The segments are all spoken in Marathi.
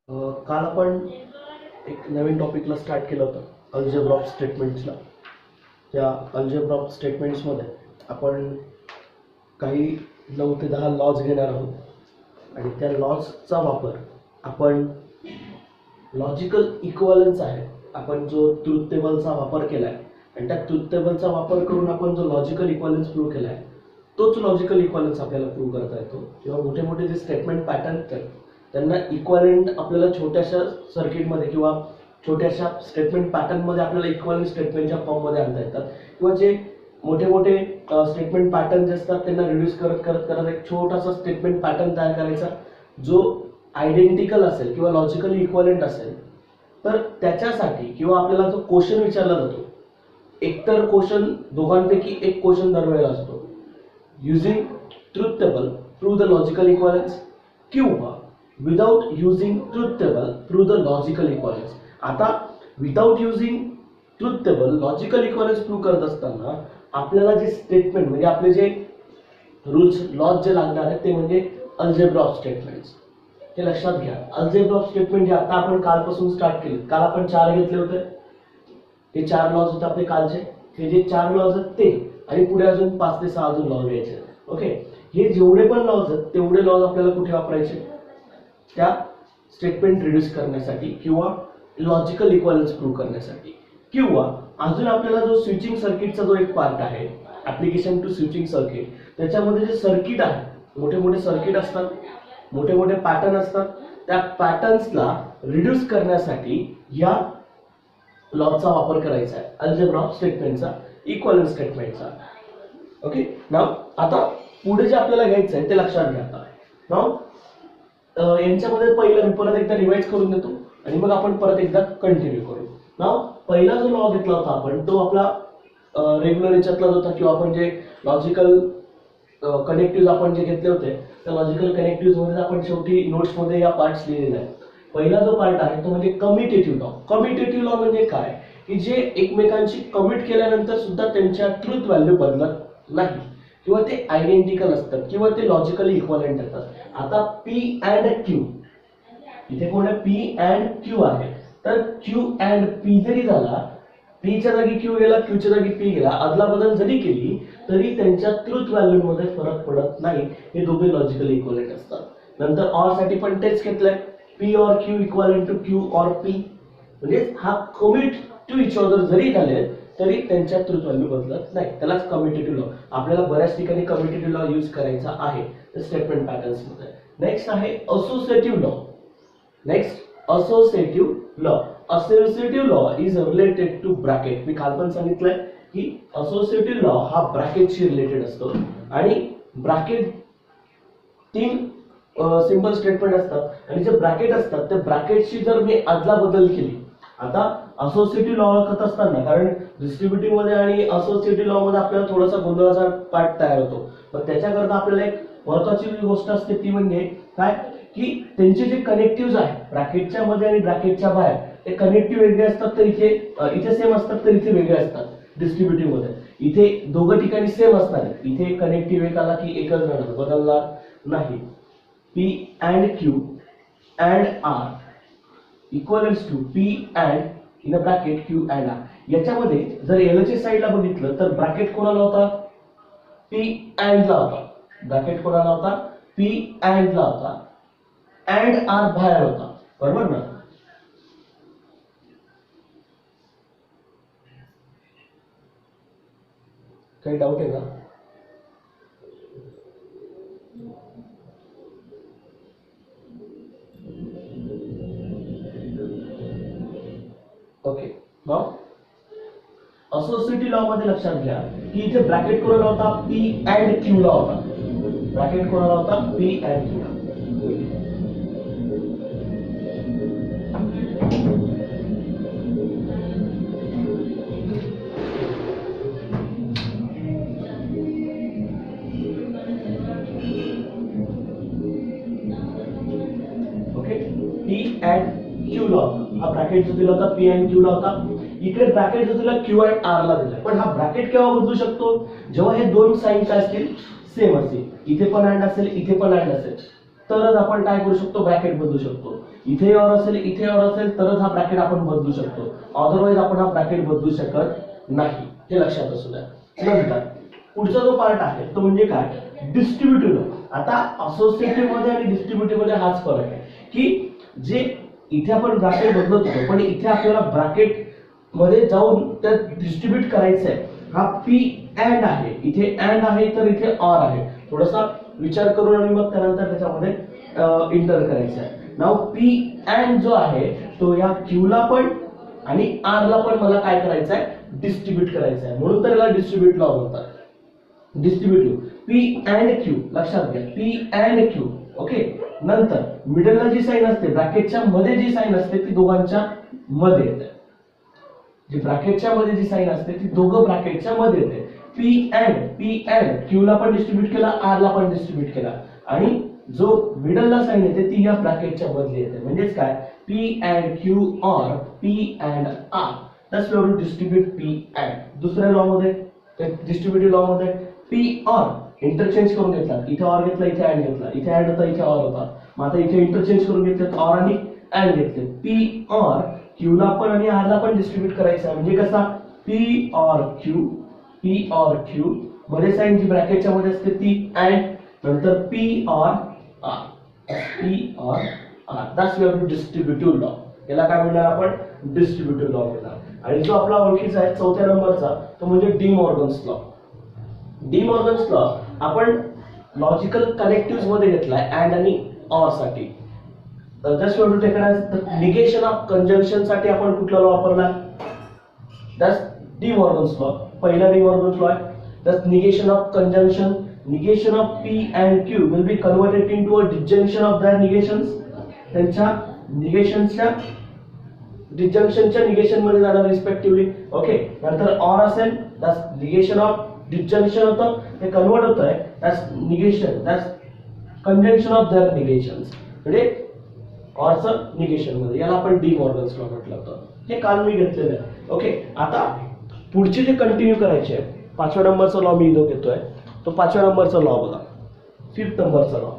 काल आपण एक नवीन टॉपिकला स्टार्ट केलं होतं, अल्जेब्रा ऑफ स्टेटमेंट्सला. त्या अल्जेब्रा ऑफ स्टेटमेंट्समध्ये आपण काही 9 ते 10 लॉज घेणार आहोत आणि त्या लॉजचा वापर आपण लॉजिकल इक्वलन्स आहे, आपण जो ट्रुथ टेबलचा वापर केला आहे आणि त्या ट्रुथ टेबलचा वापर करून आपण जो लॉजिकल इक्वलन्स प्रूव्ह केला आहे तोच लॉजिकल इक्वलन्स आपल्याला प्रूव्ह करता येतो. किंवा मोठे मोठे जे स्टेटमेंट पॅटर्न आहेत त्यांना इक्वलंट आपल्याला छोट्याशा सर्किटमध्ये किंवा छोट्याशा स्टेटमेंट पॅटर्नमध्ये आपल्याला इक्वलंट स्टेटमेंटच्या फॉर्ममध्ये आणता येतात. किंवा जे मोठे मोठे स्टेटमेंट पॅटर्न जे असतात त्यांना रिड्यूस करत करत करत एक छोटासा स्टेटमेंट पॅटर्न तयार करायचा जो आयडेंटिकल असेल किंवा लॉजिकली इक्वलंट असेल. तर त्याच्यासाठी किंवा आपल्याला जो क्वेश्चन विचारला जातो, एकतर क्वेश्चन दोघांपैकी एक क्वेश्चन दरवेळेला असतो, using truth table prove the logical equivalence किंवा without using truth table prove the logical equivalence. आता without using truth table logical equivalence prove करत असताना आपल्याला जे स्टेटमेंट म्हणजे आपले जे रूल्स लॉज जे लागणार आहेत ते म्हणजे अल्जेब्रा ऑफ स्टेटमेंट्स. हे लक्षात घ्या. अल्जेब्रा ऑफ स्टेटमेंट जे आता आपण कालपासून स्टार्ट केले, काल आपण 4 घेतले होते, हे 4 लॉज होते आपले कालचे. हे जे 4 लॉज आहेत ते आणि पुढे अजून 5 ते 6 अजून लॉज घ्यायचे. ओके, हे जेवढे पण लॉज आहेत तेवढे लॉज आपल्याला कुठे वापरायचे, त्या स्टेटमेंट रिड्यूस करण्यासाठी किंवा लॉजिकल इक्वलन्स प्रूव्ह करण्यासाठी. किंवा अजून आपल्याला जो स्विचिंग सर्किटचा जो एक पार्ट आहे, ऍप्लिकेशन टू स्विचिंग सर्किट, त्याच्यामध्ये जे सर्किट आहे, मोठे मोठे सर्किट असतात, मोठे मोठे पॅटर्न असतात, त्या पॅटर्न्सला रिड्यूस करण्यासाठी या लॉजचा वापर करायचा आहे, अल्जेब्रा ऑफ स्टेटमेंटचा, इक्वलन्स स्टेटमेंटचा. ओके, नाव आता पुढे जे आपल्याला घ्यायचं आहे ते लक्षात घ्या. आता नाव यांच्यामध्ये पहिलं परत एकदा रिवाइज करून देतो आणि मग आपण परत एकदा कंटिन्यू करू. नाव पहिला जो लॉ घेतला होता आपण तो आपला रेग्युलर याच्यातला होता, किंवा आपण जे लॉजिकल कनेक्टिव्ह आपण जे घेतले होते त्या लॉजिकल कनेक्टिव्ह मध्ये आपण शेवटी नोट्समध्ये या पार्ट्स लिहिलेले आहेत. पहिला जो पार्ट आहे तो म्हणजे कम्युटेटिव्ह लॉ. कम्युटेटिव्ह लॉ म्हणजे काय की जे एकमेकांशी कमिट केल्यानंतर सुद्धा त्यांच्या ट्रुथ व्हॅल्यू बदलत नाही किंवा ते आयडेंटिकल असतात किंवा ते लॉजिकली इक्वलंट असतात. आता पी अँड क्यू, इथे कोण आहे, पी अँड क्यू आहे. तर क्यू अँड पी जरी झाला, पी च्या जागी क्यू गेला, क्यू च्या जागी पी गेला, अदला बदल जरी केली तरी त्यांच्या ट्रुथ व्हॅल्यू मध्ये फरक पडत नाही. हे दोघे लॉजिकली इक्वलंट असतात. नंतर ऑर साठी पण तेच घेतलंय, P or Q equivalent to Q or P, म्हणजे हा कमिट टू इच अदर जरी झाले तरी त्यांच्या ट्रुथ व्हॅल्यू बदलत नाही. त्यालाच कम्युटेटिव्ह लॉ. आपल्याला बऱ्याच ठिकाणी कम्युटेटिव्ह लॉ यूज करायचा आहे स्टेटमेंट पॅटर्न्स मध्ये. नेक्स्ट आहे associative law. Next associative law. Associative law is related to bracket. मी काल पण सांगितलंय की असोसिएटिव्ह लॉ हा ब्रॅकेटशी रिलेटेड असतो आणि ब्रॅकेट 3 सिंपल स्टेटमेंट असतात आणि जे ब्रॅकेट असतात त्या ब्रॅकेटशी जर मी अदला बदल केली, आता असोसिएटिव्ह लॉ ओळखत असताना, कारण डिस्ट्रीब्युटिव्ह मध्ये आणि असोसिएटिव्ह लॉ मध्ये आपल्याला थोडासा गोंधळाचा पार्ट तयार होतो, पण त्याच्याकरता आपल्याला एक महत्वाची गोष्ट असते ती म्हणजे काय की त्यांचे जे कनेक्टिव्ह आहे ब्रॅकेटच्या मध्ये आणि ब्रॅकेटच्या बाहेर, ते कनेक्टिव्ह वेगळे असतात तर इथे सेम असतात तर इथे वेगळे असतात. डिस्ट्रीब्युटिव्ह मध्ये इथे दोघं ठिकाणी सेम असणार, इथे कनेक्टिव्ह एक आला की एकच राहणार, बदलणार नाही. P and Q and R equals to P and in a bracket Q and R. याच्यामध्ये जर एलच्या साईडला बघितलं तर ब्रॅकेट कोणाला होता, P and ला होता. ब्रॅकेट कोणाला होता, P and ला होता, and R बाहेर होता, बरोबर ना. काही डाऊट आहे का? ओके, नाव असोसिएटिव्ह लॉ मध्ये लक्षात घ्या की इथे ब्रॅकेट कोणाला होता, पी अँड क्यू ला होता. ब्रॅकेट कोणाला होता, पी अँड क्यू ला. ओके, पी अँड क्यू ला होता. हा ब्रॅकेट जो दिला होता पी अँड क्यू ला होता. इकडे ब्रॅकेट जो दिला क्यू अँड आर ला दिला. पण हा ब्रॅकेट केव्हा बदलू शकतो, जेव्हा हे दोन साइन काय असतील, सेम असतील. इथे पण अँड असेल, इथे पण अँड असेल. तरच आपण काय करू शकतो, ब्रॅकेट बदलू शकतो. इथे ऑर असेल, इथे ऑर असेल तरच हा ब्रॅकेट आपण बदलू शकतो, अदरवाईज आपण हा ब्रॅकेट बदलू शकत नाही. हे लक्षात असू द्या. नंतर पुढचा जो पार्ट आहे तो म्हणजे काय, डिस्ट्रीब्युटिव्ह लॉ. आता असोसिएटिव्ह मध्ये आणि डिस्ट्रीब्युटिव्ह मध्ये हाच फरक आहे की जे इथे आपण ब्रॅकेट बदलत होतो पण इथे आपल्याला ब्रॅकेट मध्ये जाऊन त्या डिस्ट्रीब्यूट करायचं आहे. हा पी अँड आहे, इथे अँड आहे तर इथे ऑर आहे. थोडासा विचार करून आणि मग त्यानंतर त्याच्यामध्ये इंटर करायचं आहे. नाव पी अँड जो आहे तो या क्यू ला पण आणि आर ला पण मला काय करायचं आहे, डिस्ट्रीब्यूट करायचं आहे. म्हणून तर याला डिस्ट्रीब्यूट लॉ म्हणतात. डिस्ट्रीब्युटिव्ह पी अँड क्यू लक्षात घ्या, पी अँड क्यू. ओके. नंतर मिडलला जी साइन असते, ब्रॅकेटच्या मध्ये जी साइन असते ती दोघांच्या मध्ये येते. जी ब्रॅकेटच्या मध्ये जी साइन असते ती दोघं ब्रॅकेटच्या मध्ये येते. पी अँड क्यू ला पण डिस्ट्रीब्यूट केला, आर ला पण डिस्ट्रीब्यूट केला आणि जो मिडलला साइन येते ती या ब्रॅकेटच्या मध्ये येते. म्हणजेच काय, P and Q or P and R. That's way to distribute P and. दुसऱ्या लॉ मध्ये, डिस्ट्रीब्युटिव्ह लॉ मध्ये पी ऑर इंटरचेंज करून घेतला, इथे ऑर घेतला, इथे अँड घेतला, इथे अँड होता, इथे ऑर होता. मग आता इथे इंटरचेंज करून घेतले, ऑर आणि अँड घेतले. पी ऑर क्यू ला पण आणि आर ला पण डिस्ट्रीब्यूट करायचा. म्हणजे कसा, पी ऑर क्यू मध्ये साइन जी ब्रॅकेटच्या मध्ये असते ती अँड, नंतर P or R. That's way to distributive law. याला काय म्हणणार आपण, डिस्ट्रीब्युटिव्ह लॉ म्हणणार. आणि जो आपला ओळखीचा आहे चौथ्या नंबरचा तो म्हणजे De Morgan's law. De Morgan's law आपण लॉजिकल कनेक्टिव्ह मध्ये घेतलाय अँड आणि ऑर साठी. Just to take negation of conjunction साठी आपण कुठला लॉ वापरला, दॅट्स डी मॉर्गन्स लॉ. पहिला डी मॉर्गन्स लॉ आहे, that's negation of conjunction. Negation of P and Q will be converted into a disjunction of their negations. त्यांच्या निगेशनच्या डिस्जंक्शनच्या निगेशन मध्ये जाणार रिस्पेक्टिव्हली. ओके. नंतर ऑर असेल, दॅट्स निगेशन ऑफ डिस्जंक्शन होतं, ते कन्वर्ट होत आहे that's negation, that's conjunction of their negations. म्हणजे ऑरचं निगेशन मध्ये, याला आपण डी मॉर्गन्स लॉ म्हटलं होतं. हे काल मी घेतलेलं आहे. ओके. आता पुढचे जे कंटिन्यू करायचे आहे, पाचव्या नंबरचा लॉ मी इथं घेतोय. तो पाचव्या नंबरचा लॉ बघा, फिफ्थ नंबरचा लॉ.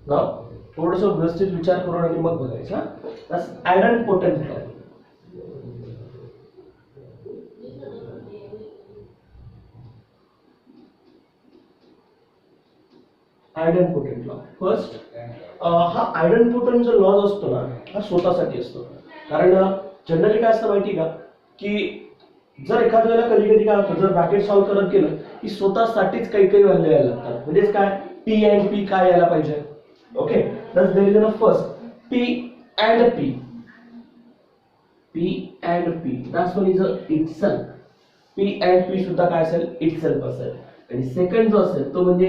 नाव थोडस व्यवस्थित विचार करून आणि मग बघायचा. Idempotent law. Idempotent law first. हा आयडेंपोटेंट जो लॉ असतो ना हा स्वतःसाठी असतो. कारण जनरली काय असतं माहिती का, की जर एखाद्या वेळेला कधी कधी काय होतं, जर ब्रॅकेट सॉल्व्ह करत गेलं की स्वतःसाठीच काही काही व्हॅल्यू यायला लागतात. म्हणजेच काय, पी अँड पी काय यायला पाहिजे. Okay. That's there is a first P and P. P and P that's one is a itself. P and P सुद्धा काय असेल, इटसेल्फ असेल. आणि सेकंड जो असेल तो म्हणजे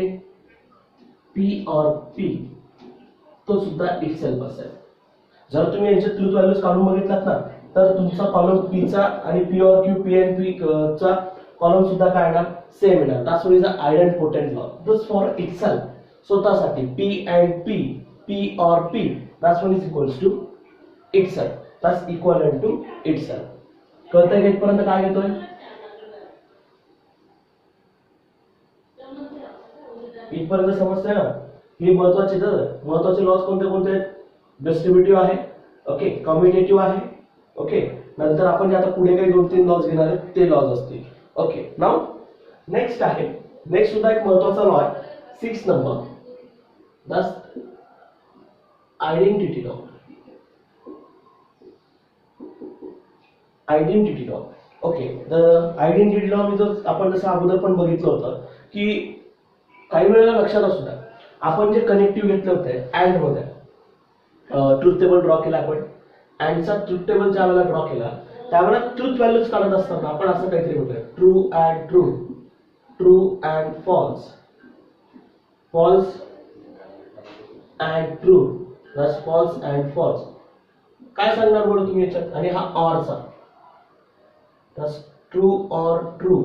पी ऑर पी, तो सुद्धा इटसेल्फ असेल. जर तुम्ही यांच्या ट्रूथ व्हॅल्यूज काढून बघितलात ना तर तुमचा कॉलम पी चा आणि P or Q P and P चा कॉलम सुद्धा काय येणार, सेम येणार. That's one is a idempotent law. This for itself, स्वतःसाठी P and P, P or P, that's one is equals to itself. That's equal to itself. कळतंय का इथपर्यंत काय घेतोय? इथपर्यंत समजतंय ना? हे महत्वाचे लॉज कोणते कोणते आहेत? डिस्ट्रीब्युटिव्ह आहे, ओके, कम्युटेटिव्ह आहे, ओके. नंतर आपण आता पुढे काही 2-3 लॉज घेणार आहेत ते लॉज असतील. ओके. नाउ नेक्स्ट आहे, नेक्स्ट सुद्धा एक महत्वाचा लॉ आहे, 6 number, that's identity law. Identity law. Okay. The identity law मी आपण जसं अगोदर पण बघितलं होतं की काही वेळेला लक्षात असू द्या, आपण जे कनेक्टिव्ह घेतले होते अँड मध्ये, ट्रूथ टेबल ड्रॉ केला आपण. अँडचा ट्रूथ टेबल ज्या वेळेला ड्रॉ केला त्यावेळेला ट्रूथ व्हॅल्यूज काढत असताना आपण असं काहीतरी म्हणतोय, true and true, true and false, false and true, plus false and false. काय सांगणार बरं तुम्ही याच्यात? आणि हा ऑरचा, plus true or true,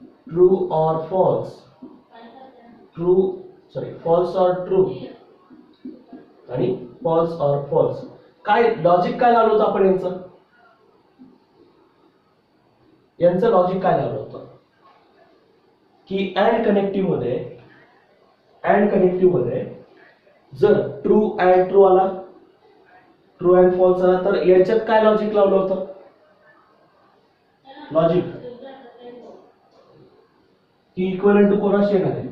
true or false, false or true आणि फॉल्स ऑर फॉल्स. काय लॉजिक काय लावलं होतं आपण यांचं लॉजिक काय लावलं होतं की अँड कनेक्टिव्ह मध्ये अँड कनेक्टिव्ह मध्ये जर ट्रू अँड ट्रू आला, ट्रू अँड फॉल्स आला, तर याच्यात काय लॉजिक लावलं होतं? लॉजिक की इक्वलंट टू कोणाशी येणार आहे?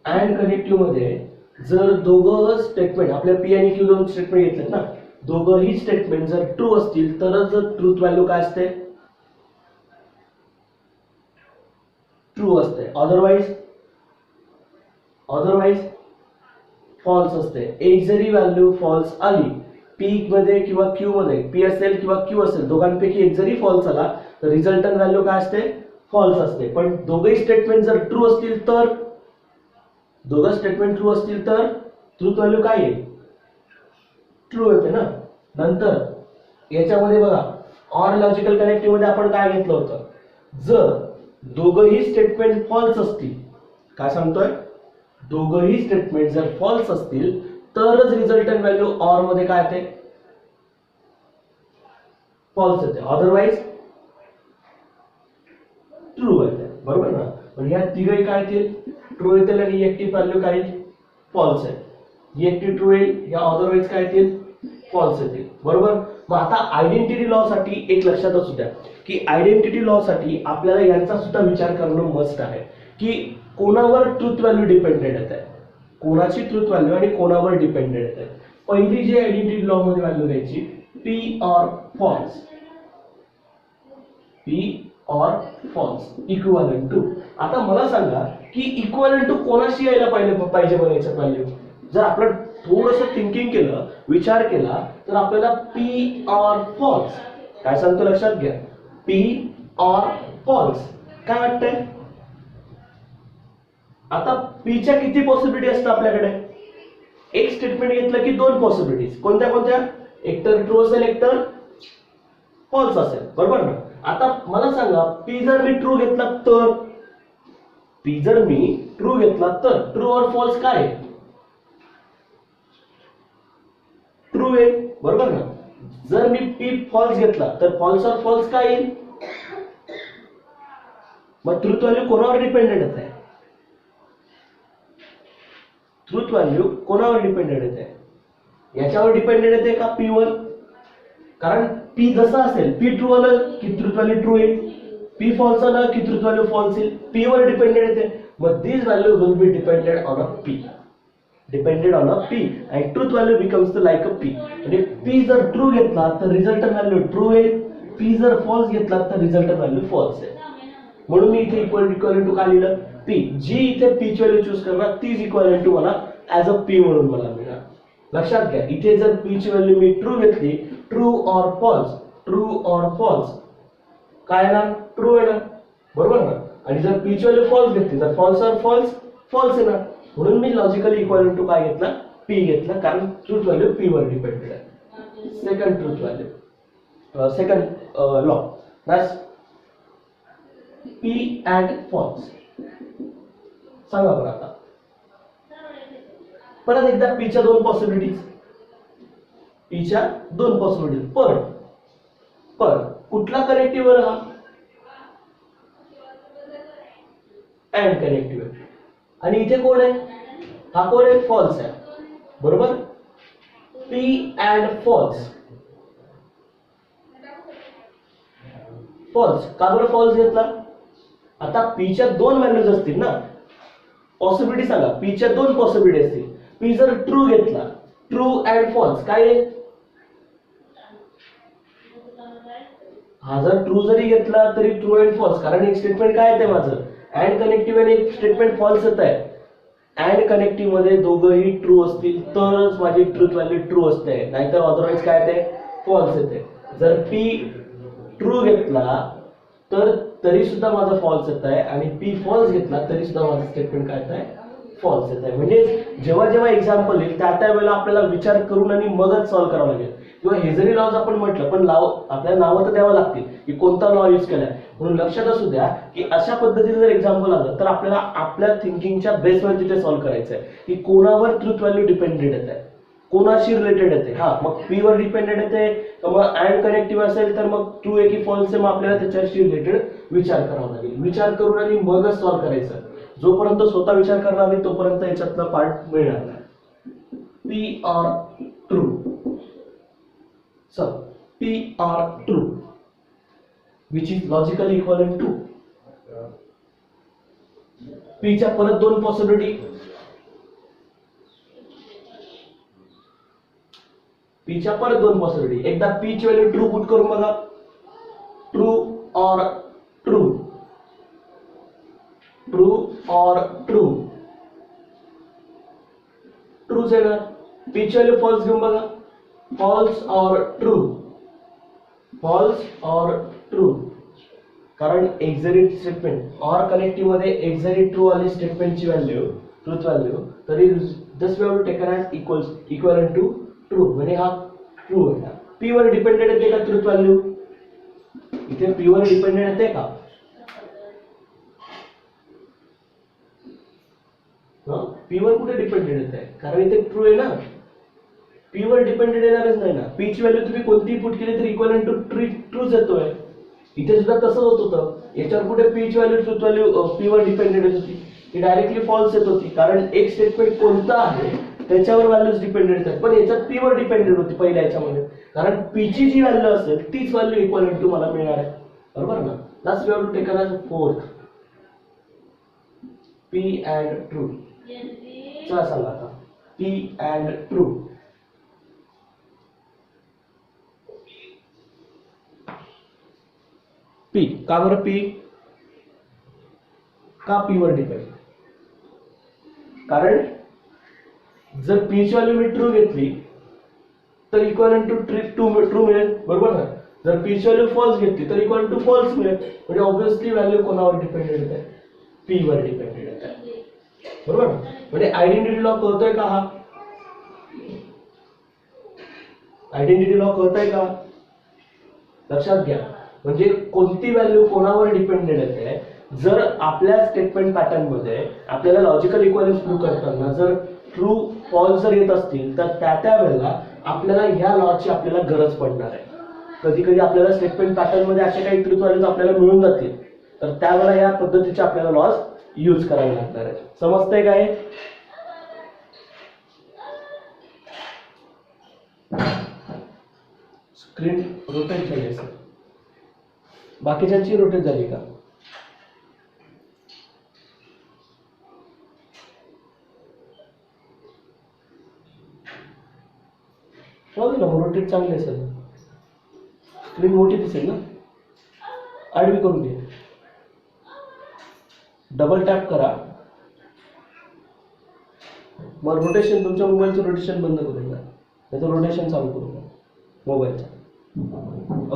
अँड कनेक्टिव्ह मध्ये जर दोघं स्टेटमेंट, आपल्या पी आणि क्यू दोन स्टेटमेंट घेतलेत ना, दोघंही स्टेटमेंट जर ट्रू असतील तरच ट्रूथ व्हॅल्यू काय असते? ट्रू असते. अदरवाइज फॉल्स असते. एक जरी व्हॅल्यू फॉल्स आली पी मध्ये किंवा क्यू मध्ये, पी असेल किंवा क्यू असेल, दोघांपैकी एक जरी फॉल्स आला तर रिझल्टंट व्हॅल्यू काय असते? फॉल्स असते. पण दोघंही स्टेटमेंट जर ट्रू असतील तर, दोघं स्टेटमेंट ट्रू असतील तर ट्रूथ व्हॅल्यू काय येईल? ट्रू येते ना. नंतर याच्यामध्ये बघा, ऑर लॉजिकल कनेक्टिव्ह मध्ये आपण काय घेतलं होतं? जर दोघंही स्टेटमेंट फॉल्स असतील, काय सांगतोय? दोघंही स्टेटमेंट जर फॉल्स असतील तरच रिझल्टंट व्हॅल्यू ऑर मध्ये काय येते? फॉल्स येते. अदरवाइज ट्रू येते. बरोबर ना. पण ह्या तिघही काय येतील? ट्रू येतील. आणि एकटी व्हॅल्यू काय येईल? फॉल्स आहे. ही एकटी ट्रू येईल, या अदरवाइज काय येतील? फॉल्स येतील. बरोबर. मग आता आयडेंटिटी लॉ साठी एक लक्षात असू द्या की आयडेंटिटी लॉ साठी आपल्याला यांचा सुद्धा विचार करणं मस्ट आहे की कोणावर ट्रूथ व्हॅल्यू डिपेंडेंट आहे, कोणाची ट्रूथ व्हॅल्यू आणि कोणावर डिपेंडेंट आहे. पहिली जी आयडेंटिटी लॉ मध्ये व्हॅल्यू घ्यायची, P or false, P or false equivalent to. आता मला सांगा की इक्विव्हॅलेंट टू कोणाशी यायला पाहिजे बनायचं व्हॅल्यू? जर आपण थोडंसं थिंकिंग केलं, विचार केला, तर आपल्याला पी ऑर फॉल्स काय सांगतो लक्षात घ्या. पी ऑर फॉल्स काय वाटतंय? आता पीच्या किती पॉसिबिलिटी असतात आपल्याकडे? एक स्टेटमेंट घेतलं की दोन पॉसिबिलिटीज. कोणत्या कोणत्या? एकतर ट्रू असेल, एकतर फॉल्स असेल. बरोबर ना. आता मला सांगा, पी जर मी ट्रू घेतला तर, पी जर मी ट्रू घेतला तर ट्रू और फॉल्स काय? ट्रू आहे. बरोबर ना. जर मी पी फॉल्स घेतला तर फॉल्स और फॉल्स काय येईल? मग ट्रूथ व्हॅल्यू कोणावर डिपेंडेंट आहे? ट्रूथ व्हॅल्यू कोणावर डिपेंडेंट आहे? याच्यावर डिपेंडेंट आहे का पी वर? कारण पी जसं असेल, पी ट्रू आलं की ट्रूथ व्हॅल्यू ट्रू येईल, पी फॉल्स आलं की ट्रूथ व्हॅल्यू फॉल्स येईल. पी वर डिपेंडेंट आहे. मग this value will be dependent on a P, dependent on a P, आणि truth value becomes like a P. म्हणजे पी जर ट्रू घेतला तर रिझल्टंट व्हॅल्यू ट्रू येईल, पी जर फॉल्स घेतला तर रिझल्टंट व्हॅल्यू फॉल्स आहे. म्हणून मी इथे इक्वल टू काय लिहिलं? पी. जी इथे पी ची व्हॅल्यू चूज करणार तीच इक्वल टू मला ऍज अ पी म्हणून मला मिळणार. लक्षात घ्या, इथे जर पी ची व्हॅल्यू मी ट्रू घेतली, true or false, true or false काय येणार? ट्रू येणार. बरोबर ना. आणि जर पी ची व्हॅल्यू फॉल्स घेतली तर फॉल्स ऑर फॉल्स, फॉल्स येणार. म्हणून मी लॉजिकली इक्वल टू काय घेतला? पी घेतला, कारण ट्रूथ व्हॅल्यू पी वर डिपेंडेंट आहे. Second truth value, second law, that's P and false. सांगा बरं आता परत एकदा पीच्या दोन पॉसिबिलिटीज, पीच्या दोन पॉसिबिलिटीज. पण कुठला कनेक्टिव्ह हा? And connective. आणि इथे कोण आहे? हा कोण आहे? फॉल्स आहे. बरोबर. P and false. फॉल्स का बरं फॉल्स घेतला? आता पीच्या दोन व्हॅल्यूज असतील ना, पॉसिबिलिटी सांगा. पीच्या दोन पॉसिबिलिटी असतील. पी जर ट्रू घेतला, ट्रू अँड फॉल्स काय आहे? हा जर ट्रू जरी घेतला तरी ट्रू अँड फॉल्स, कारण एक स्टेटमेंट काय येते माझं? अँड कनेक्टिव्ह, आणि एक स्टेटमेंट फॉल्स येत आहे. अँड कनेक्टिव्ह मध्ये दोघंही ट्रू असतील तरच माझी ट्रूथ व्हॅल्यू ट्रू असते, नाहीतर अदरवाइज काय येते? फॉल्स येते. जर पी ट्रू घेतला तर तरी सुद्धा माझा फॉल्स येत आहे, आणि पी फॉल्स घेतला तरी सुद्धा माझं स्टेटमेंट काय येत आहे? फॉल्स येत आहे. म्हणजे जेव्हा जेव्हा एक्झाम्पल येईल त्या वेळेला आपल्याला विचार करून आणि मगच सॉल्व्ह करावं लागेल. किंवा हे जरी लॉज आपण म्हटलं, पण आपल्याला नावं तर द्यावं लागतील की कोणता लॉ यूज केलाय. म्हणून लक्षात असू द्या की अशा पद्धतीचं जर एक्झाम्पल आलं तर आपल्याला आपल्या थिंकिंगच्या बेसवर तिथे सॉल्व्ह करायचं आहे की कोणावर ट्रूथ व्हॅल्यू डिपेंडेंट येत आहे, कोणाशी रिलेटेड येते. हा मग पी वर डिपेंडेंट येते, मग अँड कनेक्टिव्ह असेल तर मग ट्रू आहे की फॉल्स आहे, मग आपल्याला त्याच्याशी रिलेटेड विचार करावा लागेल. विचार करून आणि मगच सॉल्व्ह करायचं. जोपर्यंत स्वतः विचार करणार नाही तोपर्यंत याच्यातला पार्ट मिळणार नाही. P or true. So P or true, which is logically equivalent to P च्या परत दोन पॉसिबिलिटी. P च्या परत दोन पॉसिबिलिटी. एकदा P ची व्हॅल्यू ट्रू पुट करून बघा. ट्रू और ट्रू, ट्रू और ट्रू, ट्रूच आहे ना. P ची व्हॅल्यू फॉल्स घेऊन बघा. False or true, false or true. कारण एक्झॅक्ट स्टेटमेंट और कनेक्टिव्ह मध्ये एक्झॅक्ट ट्रू आली स्टेटमेंटची व्हॅल्यू, ट्रूथ व्हॅल्यू, तरी this we have taken as equivalent to true, म्हणजे हा ट्रू आहे. P वर डिपेंडेंट येते का ट्रूथ व्हॅल्यू? इथे P वर डिपेंडेंट येते का? P वर कुठे डिपेंडेंट येते? कारण इथे ट्रू आहे ना. P वर डिपेंडेंट येणारच नाही ना. P ची व्हॅल्यू तुम्ही कोणतीही पुट केली तरी इक्वलंट टू ट्रूच येतोय. इथे सुद्धा तसंच होत होतं. याच्यावर कुठे P ची व्हॅल्यू ट्रूथ व्हॅल्यू P वर डिपेंडेंट येत होती, ती डायरेक्टली फॉल्स येत होती. कारण एक स्टेटमेंट कोणतं आहे त्याच्यावर व्हॅल्यूज डिपेंडेंट आहेत. पण याच्यात P वर डिपेंडेंट होती पहिल्या याच्यामध्ये. कारण P ची जी व्हॅल्यू असेल तीच व्हॅल्यू इक्वलंट टू मला मिळणार आहे. बरोबर ना. That's we have to taken as fourth P and true. चला सांगा आता P अँड ट्रू. P का बरं? P का P वर डिपेंड? कारण जर P ची व्हॅल्यू मी ट्रू घेतली तर इक्वलंट टू ट्रू मिळेल. बरोबर ना. जर P ची व्हॅल्यू फॉल्स घेतली तर इक्वल टू फॉल्स मिळेल. म्हणजे ऑब्विसली व्हॅल्यू कोणावर डिपेंडेंट आहे? P वर डिपेंडेंट आहे. बरोबर. म्हणजे आयडेंटिटी लॉ कळतोय का? हा आयडेंटिटी लॉ कळतोय का? लक्षात घ्या. म्हणजे कोणती व्हॅल्यू कोणावर डिपेंडेंट येते? जर आपल्या स्टेटमेंट पॅटर्न मध्ये आपल्याला लॉजिकल इक्विव्हॅलेन्स प्रूव्ह करताना जर ट्रू फॉल्स जर येत असतील तर त्या वेळेला आपल्याला ह्या लॉची आपल्याला गरज पडणार आहे. कधी कधी आपल्याला स्टेटमेंट पॅटर्न मध्ये असे काही ट्रूथ व्हॅल्यूज आपल्याला मिळून जातील तर त्यावेळेला या पद्धतीचे आपल्याला लॉज यूज करावे लागणार आहे. समजतंय काय? स्क्रीन रोटेट झाली असेल. बाकीच्यांची रोटेट झाली का? ना रोटेट चांगली असेल. स्क्रीन मोठी दिसेल ना. आडवी करून घे. डबल टॅप करा. मग रोटेशन तुमच्या मोबाईलचं रोटेशन बंद करून द्या. त्याचं रोटेशन चालू करून द्या मोबाईलचं.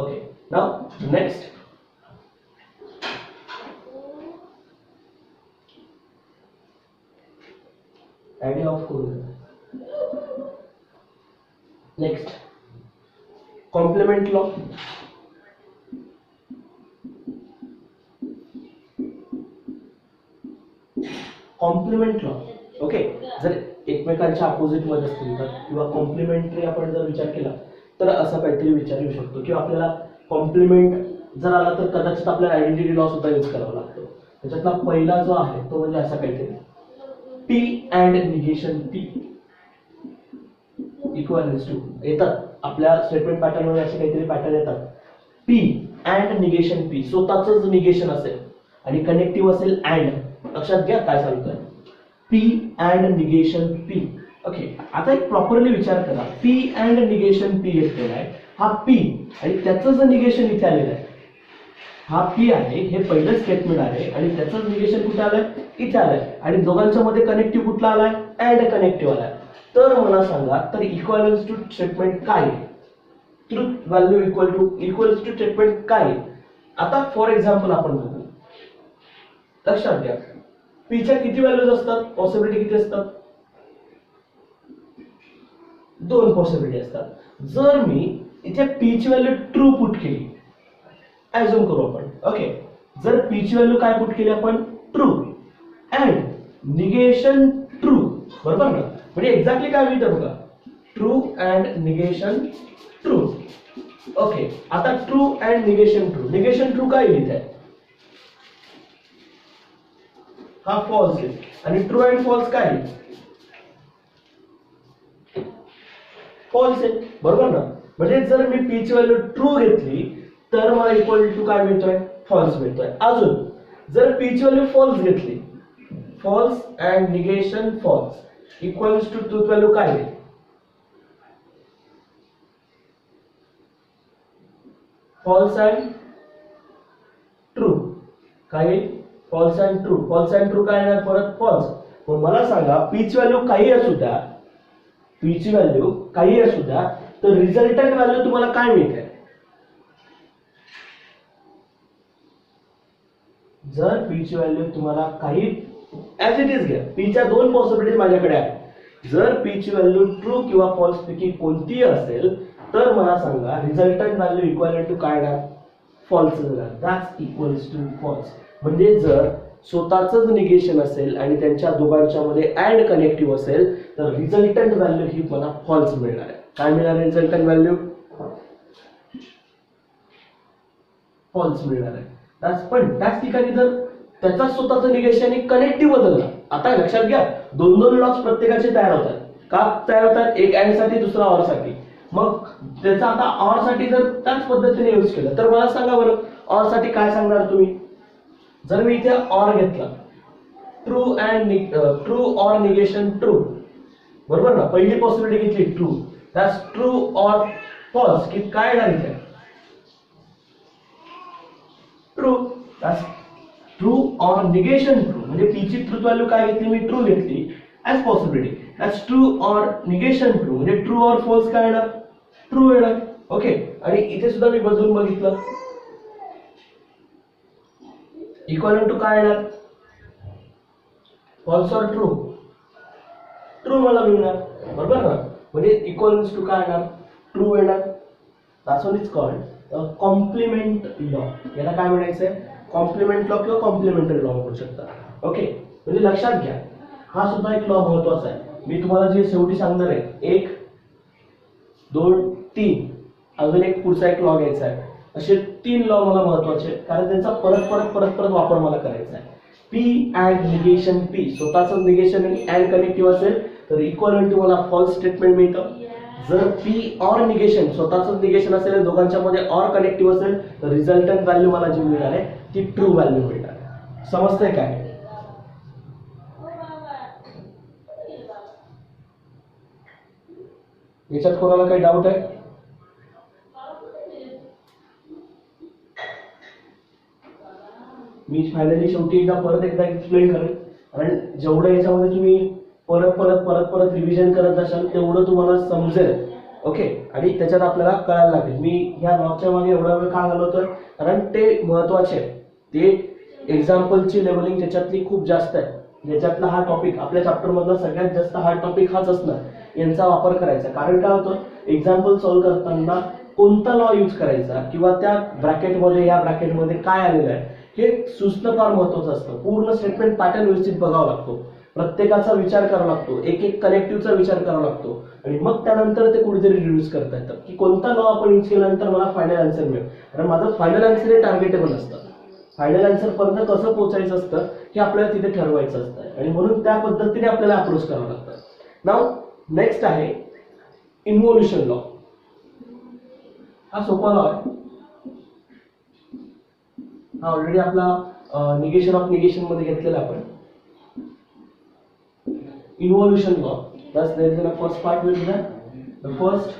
Okay. Now next. Idea off करून द्या. Next complement law. Complement law. Okay. जर एकमेकांच्या अपोजिट मध्ये असतील तर किंवा कॉम्प्लिमेंटरी आपण जर विचार केला तर असा काहीतरी विचार येऊ शकतो. किंवा आपल्याला कॉम्प्लिमेंट जर आला तर कदाचित आपल्याला आयडेंटिटी लॉ सुद्धा यूज करावा लागतो. त्याच्यातला पहिला जो आहे तो म्हणजे असा काहीतरी P and negation P equivalence to. येतात आपल्या स्टेटमेंट पॅटर्न मध्ये असे काहीतरी पॅटर्न येतात. P अँड निगेशन P स्वतःच निगेशन असेल आणि कनेक्टिव्ह असेल अँड. लक्षात घ्या काय सांगतोय. P and negation P. Okay. आता एक प्रॉपरली विचार करा. P अँड निगेशन P घेतलेला आहे. हा P आणि त्याचं जे निगेशन इथे आलेलं आहे. हा P आहे, हे पहिलं स्टेटमेंट आहे आणि त्याचं निगेशन कुठे आलंय? इथे आलंय. आणि दोघांच्या मध्ये कनेक्टिव्ह कुठला आलाय? अँड कनेक्टिव्ह आलाय. तर मला सांगा तर इक्वलन्स टू स्टेटमेंट काय? Truth value equals to statement काय? आता फॉर एक्झाम्पल आपण बघू. लक्षात घ्या. P च्या किती व्हॅल्यूज असतात? पॉसिबिलिटी किती असतात? दोन पॉसिबिलिटी असतात. जर मी इथे P ची व्हॅल्यू ट्रू पुट केली, ऍझ्युम करू आपण. ओके. जर P ची व्हॅल्यू काय पुट केली आपण? True and negation true. बरोबर ना. म्हणजे एक्झॅक्टली काय होईल बघा. True and negation true. Okay. आता true and negation true. Negation true काय लिहित आहे? हा फॉल्स आहे आणि ट्रू अँड फॉल्स काय आहे? फॉल्स आहे, बरोबर ना? म्हणजे जर मी पी ची व्हॅल्यू ट्रू घेतली तर मला इक्वल टू काय मिळतोय? फॉल्स मिळतोय. अजून जर पी ची व्हॅल्यू फॉल्स घेतली, false and negation false equals to truth value काय आहे? False and true. काय? False and true. False and true काय येणार? परत फॉल्स. मग मला सांगा पी ची व्हॅल्यू काही असू द्या, पी ची व्हॅल्यू काही असू द्या, तर रिझल्टंट व्हॅल्यू तुम्हाला काय मिळते? जर पी ची व्हॅल्यू तुम्हाला काही ऍज इट इज घ्या, पी च्या दोन पॉसिबिलिटीज माझ्याकडे आहेत. जर पी ची व्हॅल्यू ट्रू किंवा फॉल्स पैकी कोणतीही असेल तर मला सांगा रिझल्टंट व्हॅल्यू इक्वल टू काय येणार? फॉल्स येणार. That's equals to false. म्हणजे जर स्वतःच निगेशन असेल आणि त्यांच्या दोघांच्या मध्ये अँड कनेक्टिव्ह असेल तर रिझल्टंट व्हॅल्यू ही मला फॉल्स मिळणार आहे. काय मिळणार? रिझल्टंट व्हॅल्यू फॉल्स मिळणार आहे. पण त्याच ठिकाणी जर त्याचा स्वतःचं निगेशन कनेक्टिव्ह बदलला, आता लक्षात घ्या दोन दोन लॉस प्रत्येकाचे तयार होतात. का तयार होतात? एक अँड साठी, दुसरा ऑर साठी. मग त्याचा आता ऑर साठी जर त्याच पद्धतीने यूज केलं तर मला सांगा बरं ऑर साठी काय सांगणार तुम्ही? जर मी इथे ऑर घेतला, true and true or negation true, बरोबर ना? पहिली पॉसिबिलिटी घेतली true, that's true or false, की काय येणार इथे? True. True or negation true. म्हणजे पी ची ट्रूथ व्हॅल्यू काय घेतली? मी ट्रू घेतली as possibility. That's true or negation true. म्हणजे ट्रू ऑर फॉल्स काय येणार? ट्रू येणार. ओके. आणि इथे सुद्धा मी बदलून बघितलं, इक्वल टू काय येणार? False or true? ट्रू मला मिळणार, बरोबर ना? म्हणजे इक्वल्स टू काय येणार? ट्रू येणार. That's what is called complement law. याला काय म्हणायचंय? कॉम्प्लिमेंट लॉ किंवा कॉम्प्लिमेंटरी लॉ म्हणू शकता. ओके. म्हणजे लक्षात घ्या हा सुद्धा एक लॉ महत्वाचा आहे. मी तुम्हाला जे शेवटी सांगणार आहे, 1 2 3 अजून एक पुढचा एक लॉ घ्यायचा आहे. असे 3 लॉ मला महत्वाचे आहेत कारण त्यांचा परत परत परत परत वापर मला करायचा आहे. पी अँड निगेशन पी स्वतःच निगेशन आणि अँड कनेक्टिव्ह असेल तर इक्वल टू मला फॉल्स स्टेटमेंट मिळतं. जर पी ऑर निगेशन स्वतःच निगेशन असेल दोघांच्या मध्ये ऑर कनेक्टिव्ह असेल तर रिझल्टंट व्हॅल्यू मला जी मिळणार आहे ती ट्रू व्हॅल्यू मिळणार आहे. समजतंय काय? याच्यात कोणाला काही डाऊट आहे? मी फायनली शेवटी एकदा परत एकदा एक्सप्लेन करेन कारण जेवढं याच्यामध्ये तुम्ही परत परत परत परत रिव्हिजन करत असाल तेवढं तुम्हाला समजेल. ओके. आणि त्याच्यात आपल्याला कळायला लागेल. मी ह्या लॉच्या मागे एवढा वेळ का घालवतोय कारण ते महत्वाचे आहे. ते एक्झाम्पलची लेवलिंग त्याच्यातली खूप जास्त आहे. याच्यातला हा टॉपिक आपल्या चॅप्टर मधला सगळ्यात जास्त हार्ड टॉपिक हाच असणार. यांचा वापर करायचा कारण काय होतं एक्झाम्पल सॉल्व्ह करताना कोणता लॉ यूज करायचा किंवा त्या ब्रॅकेटमध्ये या ब्रॅकेटमध्ये काय आलेलं आहे हे सुचणं फार महत्वाचं असतं. पूर्ण स्टेटमेंट पॅटर्न व्यवस्थित बघावा लागतो, प्रत्येकाचा विचार करावा लागतो, एक एक कनेक्टिव्हचा विचार करावा लागतो आणि मग त्यानंतर ते कुठेतरी रिड्यूस करता येतं की कोणता लॉ आपण यूज केल्यानंतर मला फायनल आन्सर मिळेल. कारण माझं फायनल आन्सर हे टार्गेटेबल असतं. फायनल आन्सर पर्यंत कसं पोहोचायचं असतं हे आपल्याला तिथे ठरवायचं असतं आणि म्हणून त्या पद्धतीने आपल्याला अप्रोच करावं लागतं. नाव नेक्स्ट आहे इन्व्होल्युशन लॉ. हा सोपा लॉ आहे. हा ऑलरेडी आपला निगेशन ऑफ निगेशन मध्ये घेतलेला आपण. Involution law. Thus there is a first part will be the first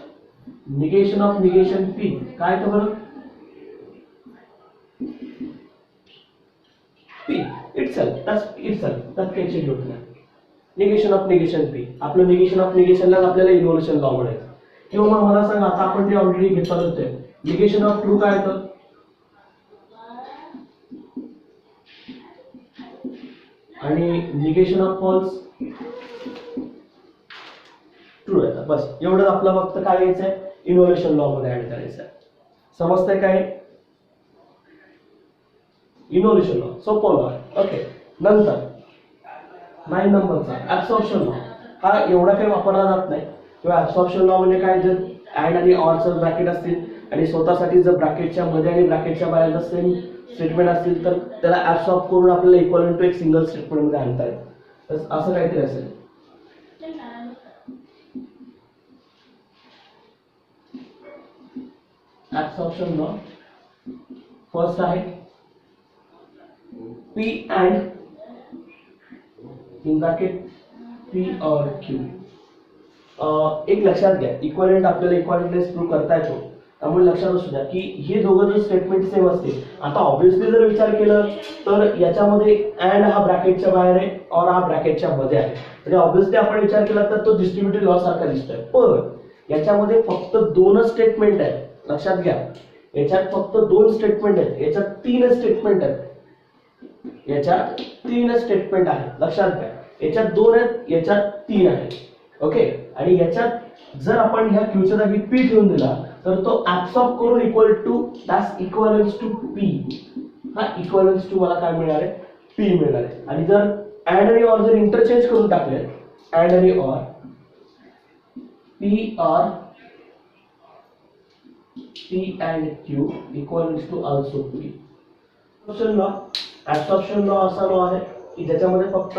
negation of negation P. काय तर बरं? P itself. त्यात काही चेंज होत नाही. Negation of negation P. आपलं निगेशन ऑफ निगेशनला आपल्याला इन्व्होल्युशन लॉ म्हणायचं. किंवा मग मला सांगा आता आपण ते ऑलरेडी घेतलं होते. निगेशन ऑफ ट्रू काय तर? आणि निगेशन ऑफ फॉल्स ट्रू आहे. बस एवढं आपलं फक्त काय घ्यायचंय इन्व्होल्युशन लॉ मध्ये ऍड करायचं आहे. समजतंय काय? इन्व्होल्युशन लॉ सोपं लॉ आहे. ओके. नंतर 9 नंबरचा ऍब्सॉर्प्शन लॉ. हा एवढा काही वापरला जात नाही किंवा ऍब्सॉर्प्शन लॉ म्हणजे काय जर ऍड आणि ऑरचं ब्रॅकेट असतील आणि स्वतःसाठी जर ब्रॅकेटच्या मध्ये आणि ब्रॅकेटच्या बाहेर सेम स्टेटमेंट असतील तर त्याला ऍब्सॉर्ब करून आपल्याला इक्वलंट टू एक सिंगल स्टेटमेंट मध्ये आणता येईल. तर असं काहीतरी असेल. ऍब्सॉर्प्शन लॉ फर्स्ट आहे P and in bracket P और Q. एक लक्षात घ्या, इक्वलंट आपल्याला इक्वालिटीनेस प्रूव्ह करता येतो, त्यामुळे लक्षात असू द्या की हे दोघं जर स्टेटमेंट सेम असतील, आता ऑब्विसली जर विचार केला तर याच्यामध्ये अँड हा ब्रॅकेटच्या बाहेर आहे और हा ब्रॅकेटच्या मध्ये आहे, म्हणजे ऑब्विसली आपण विचार केला तर तो डिस्ट्रीब्युटिव्ह लॉ सारखा दिसतोय. पण याच्यामध्ये फक्त दोनच स्टेटमेंट आहेत, लक्षात घ्या. याच्यात फक्त दोन स्टेटमेंट आहेत, याच्यात तीन स्टेटमेंट आहेत, याच्यात तीन स्टेटमेंट आहेत, लक्षात घ्या. याच्यात दोन आहेत, याच्यात तीन आहेत. ओके, आणि याच्यात जर आपण ह्या क्यूच्या जागी पी ठेवून दिला तर तो ऍब्सॉर्ब करून equal to that's equivalence to P. हा इक्वलन्स टू मला काय मिळणार आहे, पी मिळणार आहे. आणि जर अँड आणि ऑर जर इंटरचेंज करून टाकले, अँड आणि or, P or P and Q equivalence to also P. Absorption law असा लॉ आहे की ज्याच्यामध्ये फक्त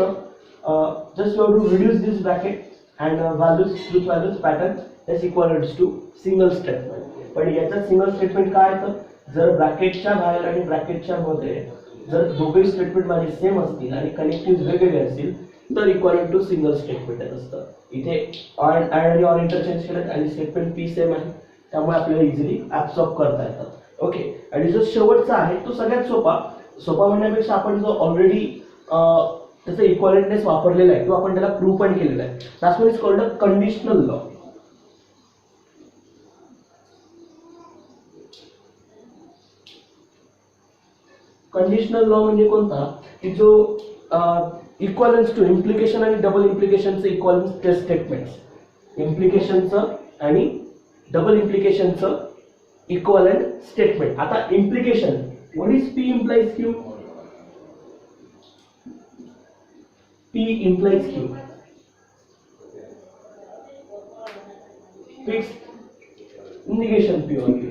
just you have to reduce this bracket and values truth values pattern is equivalence to single statement. पण याचा सिंगल स्टेटमेंट काय आहे, तर जर ब्रॅकेटच्या बाहेर आणि ब्रॅकेटच्या मध्ये जर दोघेही स्टेटमेंट माझे सेम असतील आणि कनेक्टिव्ह वेगवेगळे असतील तर इक्वलंट टू सिंगल स्टेटमेंट असतं. इथे अँड आणि ऑर इंटरचेंज केलं आणि स्टेटमेंट पी सेम आहे, त्यामुळे आपल्याला इझिली ऍब्सॉर्ब करता येतात. ओके, आणि जो शेवटचा आहे तो सगळ्यात सोपा म्हणण्यापेक्षा आपण जो ऑलरेडी त्याचं इक्वलंटनेस वापरलेला आहे किंवा आपण त्याला प्रूव्ह पण केलेला आहे, that's why it's called a conditional law. Conditional law म्हणजे कोणता, की जो इक्वलन्स टू इम्प्लिकेशन आणि डबल इम्प्लिकेशनचं इक्वलन्स टेस्ट स्टेटमेंट्स, इम्प्लिकेशनचं आणि डबल इम्प्लिकेशनचं इक्वलंट स्टेटमेंट. आता implication, what is P implies Q? P implies Q. Fixed negation P or Q.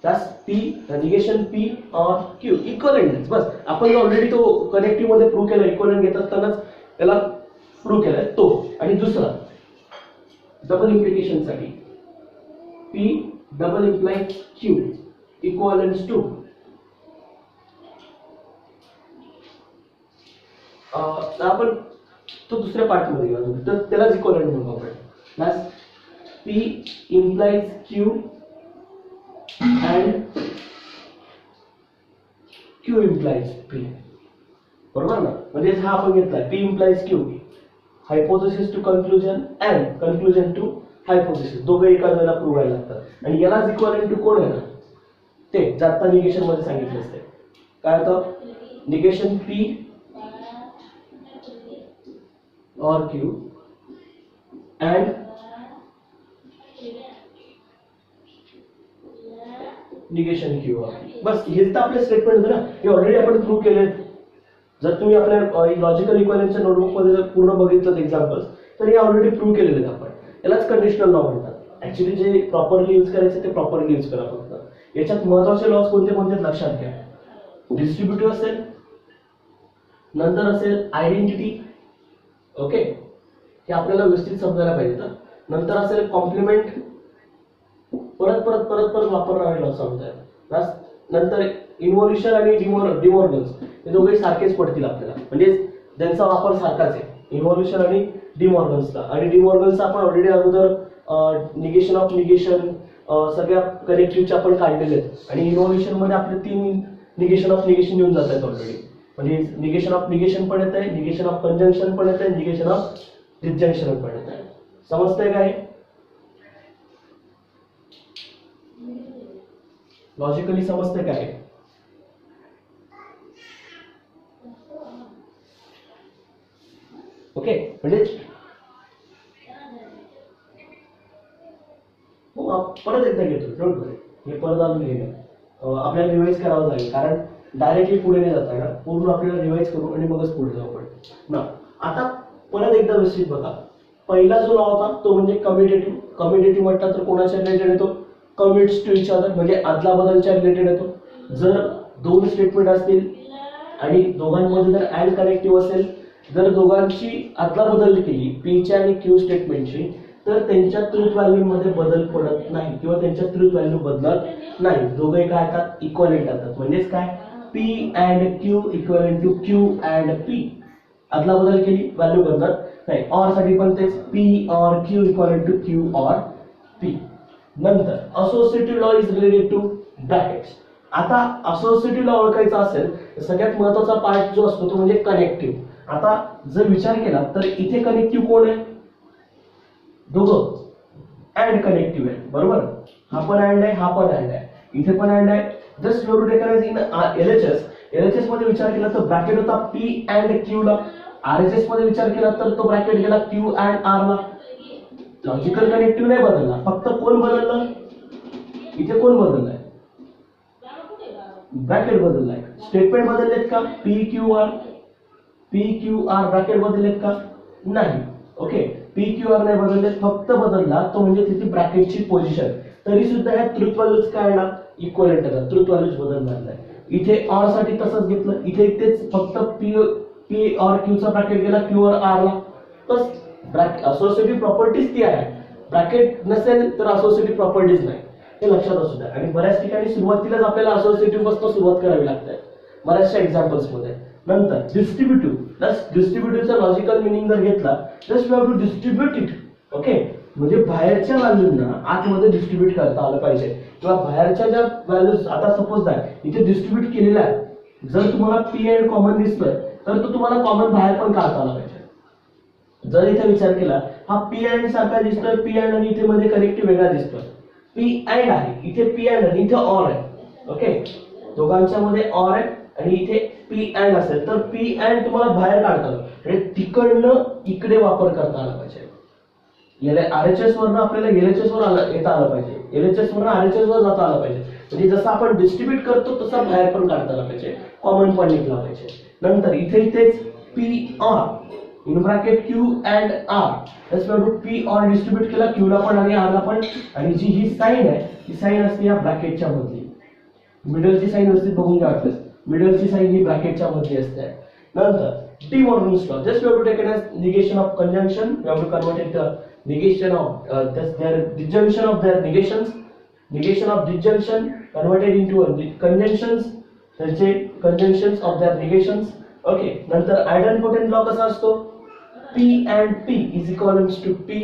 That's P, the negation P or Q. Equivalent. बस आपण ऑलरेडी तो कनेक्टिव्ह मध्ये प्रूव्ह केला, इक्वलंट घेत असतानाच त्याला प्रूव्ह केलाय तो. आणि दुसरा डबल इम्प्लिकेशन साठी P double implies Q equivalents to आपण तो दुसऱ्या पार्ट मध्ये घेऊ तर त्यालाच इक्वलंट म्हणू आपण. Plus P implies Q and Q implies P. बरोबर ना, म्हणजे हा आपण घेतला P implies Q, hypothesis to conclusion and conclusion to hypothesis, दोघे एका वेळेला प्रूव्ह व्हायला लागतात. आणि यालाच इक्वलंट टू कोण आहे ना, ते जाता निगेशन मध्ये सांगितलं असते. काय होतं, निगेशन P और Q अँड निगेशन Q और P. बस हेच तर आपले स्टेटमेंट होते ना, हे ऑलरेडी आपण प्रूव्ह केले. जर तुम्ही आपल्या लॉजिकल इक्वलन्सच्या नोटबुक मध्ये जर पूर्ण बघितलं एक्झाम्पल्स तर हे ऑलरेडी प्रूव्ह केलेले आहेत आपण. यालाच कंडिशनल लॉ म्हणतात. ऍक्च्युली जे प्रॉपरली यूज करायचे ते प्रॉपरली यूज करा फक्त. याच्यात महत्त्वाचे लॉज कोणते कोणते लक्षात घ्या. डिस्ट्रीब्युटिव्ह असेल, नंतर असेल आयडेंटिटी, ओके, हे आपल्याला व्यवस्थित समजायला पाहिजे. तर नंतर असेल कॉम्प्लिमेंट, परत परत परत परत वापरणारे लॉज समजायला. नंतर इन्व्होल्युशन आणि डिमॉर्गन्स, हे दोघे सारखेच पडतील आपल्याला, म्हणजे त्यांचा वापर सारखाच आहे, इन्व्होल्युशन आणि डिमॉर्गन्सचा. आणि डिमॉर्गन्सचा आपण ऑलरेडी अगोदर निगेशन ऑफ निगेशन सगळ्या कनेक्टिव्हच्या आपण काढलेले आहेत. आणि इन्व्होल्युशन मध्ये आपले 3 निगेशन ऑफ निगेशन येऊन जात आहेत ऑलरेडी, म्हणजे निगेशन ऑफ निगेशन पण येत आहे, निगेशन ऑफ कंजंक्शन पण येत आहे, निगेशन ऑफ डिसजंक्शन पण येत आहे. समजतंय काय, लॉजिकली समजतंय काय. ओके, म्हणजे परत एकदा घेतो, डोंट वरी, हे परत आणून घेणं आपल्याला रिवाइज करावं लागेल, कारण डायरेक्टली पुढे नाही जाता येणार, पूर्ण आपल्याला रिवाइज करू आणि मगच पुढे जाऊ आपण ना. आता परत एकदा व्यवस्थित बघा. पहिला जो लॉ होता तो म्हणजे कम्युटेटिव्ह. कम्युटेटिव्ह म्हटलं तर कोणाच्या रिलेटेड येतो, कमिट्स टू इच अदर म्हणजे आदला बदलच्या रिलेटेड येतो. जर दोन स्टेटमेंट असतील आणि दोघांमध्ये जर अँड कनेक्टिव्ह असेल, जर दोघांची अदला बदल केली पीच्या आणि क्यू स्टेटमेंटची, तर त्यांच्या ट्रूथ व्हॅल्यू मध्ये बदल पडत नाही किंवा त्यांच्या ट्रूथ व्हॅल्यू बदलत नाही. दोघे काय येतात, इक्वलेंट येतात. म्हणजेच काय, P and Q equivalent to Q and P. अदला बदल केली व्हॅल्यू बदलत नाही. ऑर साठी पण तेच, P or Q equivalent to Q or P. नंतर associative law is related to brackets. आता असोसिएटिव्ह लॉ ओळखायचा असेल तर सगळ्यात महत्त्वाचा पार्ट जो असतो तो म्हणजे कनेक्टिव्ह. आता जर विचार केला तर इथे कनेक्टिव्ह कोण आहे, दोघं अँड कनेक्टिव्ह आहे, बरोबर. हा पण अँड आहे, हा पण अँड आहे, इथे पण अँड आहे. Just you to take in LHS मध्ये विचार केला तर ब्रॅकेट होता पी अँड क्यू ला. आरएचएस मध्ये विचार केला तर तो ब्रॅकेट गेला क्यू अँड आर ला. लॉजिकल कनेक्टिव्ह नाही बदलला, फक्त कोण बदललं, इथे कोण बदललाय, ब्रॅकेट बदललाय. स्टेटमेंट बदललेत का, पी क्यू आर ब्रॅकेट बदललेत का, नाही. ओके, पी क्यू आर नाही बदलले, फक्त बदलला तो म्हणजे तिथे ब्रॅकेटची पोझिशन. तरी सुद्धा ह्या ट्रूथ व्हॅल्यूज काय येणार, इक्वलेंट येतात, ट्रूथ व्हॅल्यूज बदलणार नाही. इथे ऑर साठी तसंच घेतलं, इथे तेच फक्त पी ऑर क्यू चा ब्रॅकेट गेला क्यू और आर ला. बस असोसिएटिव्ह प्रॉपर्टीज ती आहे. ब्रॅकेट नसेल तर असोसिएटिव्ह प्रॉपर्टीज नाही, हे लक्षात असू द्या. आणि बऱ्याच ठिकाणी सुरुवातीलाच आपल्याला असोसिएटिव्ह पासून सुरुवात करावी लागते बऱ्याचशा एक्झाम्पल्स मध्ये. नंतर डिस्ट्रीब्युटिव्हचा लॉजिकल मिनिंग जर घेतला, just you have to distribute it. Okay, म्हणजे बाहेरच्या व्हॅल्यूजना आतमध्ये डिस्ट्रीब्यूट करता आलं पाहिजे, किंवा बाहेरच्या ज्या व्हॅल्यूज आता सपोज आहे इथे डिस्ट्रीब्यूट केलेला आहे. जर तुम्हाला पी अँड कॉमन दिसतोय तर तो तुम्हाला कॉमन बाहेर पण काढता आला पाहिजे. जर इथे विचार केला हा पी अँड सारखा दिसतोय, पी अँड आणि इथे मध्ये कनेक्टिव्ह वेगळा दिसतोय, पी अँड आहे, इथे पी अँड आणि इथे ऑर आहे. ओके, दोघांच्या मध्ये ऑर आहे आणि इथे पी अँड असेल तर पी अँड तुम्हाला बाहेर काढता आलं म्हणजे तिकडनं इकडे वापर करता आला पाहिजे. आरएचएस वरनं आपल्याला एलएचएस वर येता आलं पाहिजे, एलएचएस वरनं आरएचएस वर जाता आलं पाहिजे. म्हणजे जसं आपण डिस्ट्रीब्यूट करतो तसं बाहेर पण काढता आलं पाहिजे, कॉमन पण निघला पाहिजे. नंतर इथेच P or in bracket Q and R, just to P or distribute केला क्यू ला पण आणि आर ला पण. आणि जी ही साइन आहे ही साइन असते या ब्रॅकेटच्या मधली, मिडलची साइन असते, बघून घ्या वाटलं, मिडलची साइन ही ब्रॅकेटच्या मधली असते. नंतर De Morgan's law, just you have to take it as negation of conjunction, you have to convert it negation of their disjunction of their negations, negation of disjunction converted into conjunctions, त्याचे conjunctions of their negations. Okay, नंतर idempotent लॉ कसा असतो, P and P is equivalent to P,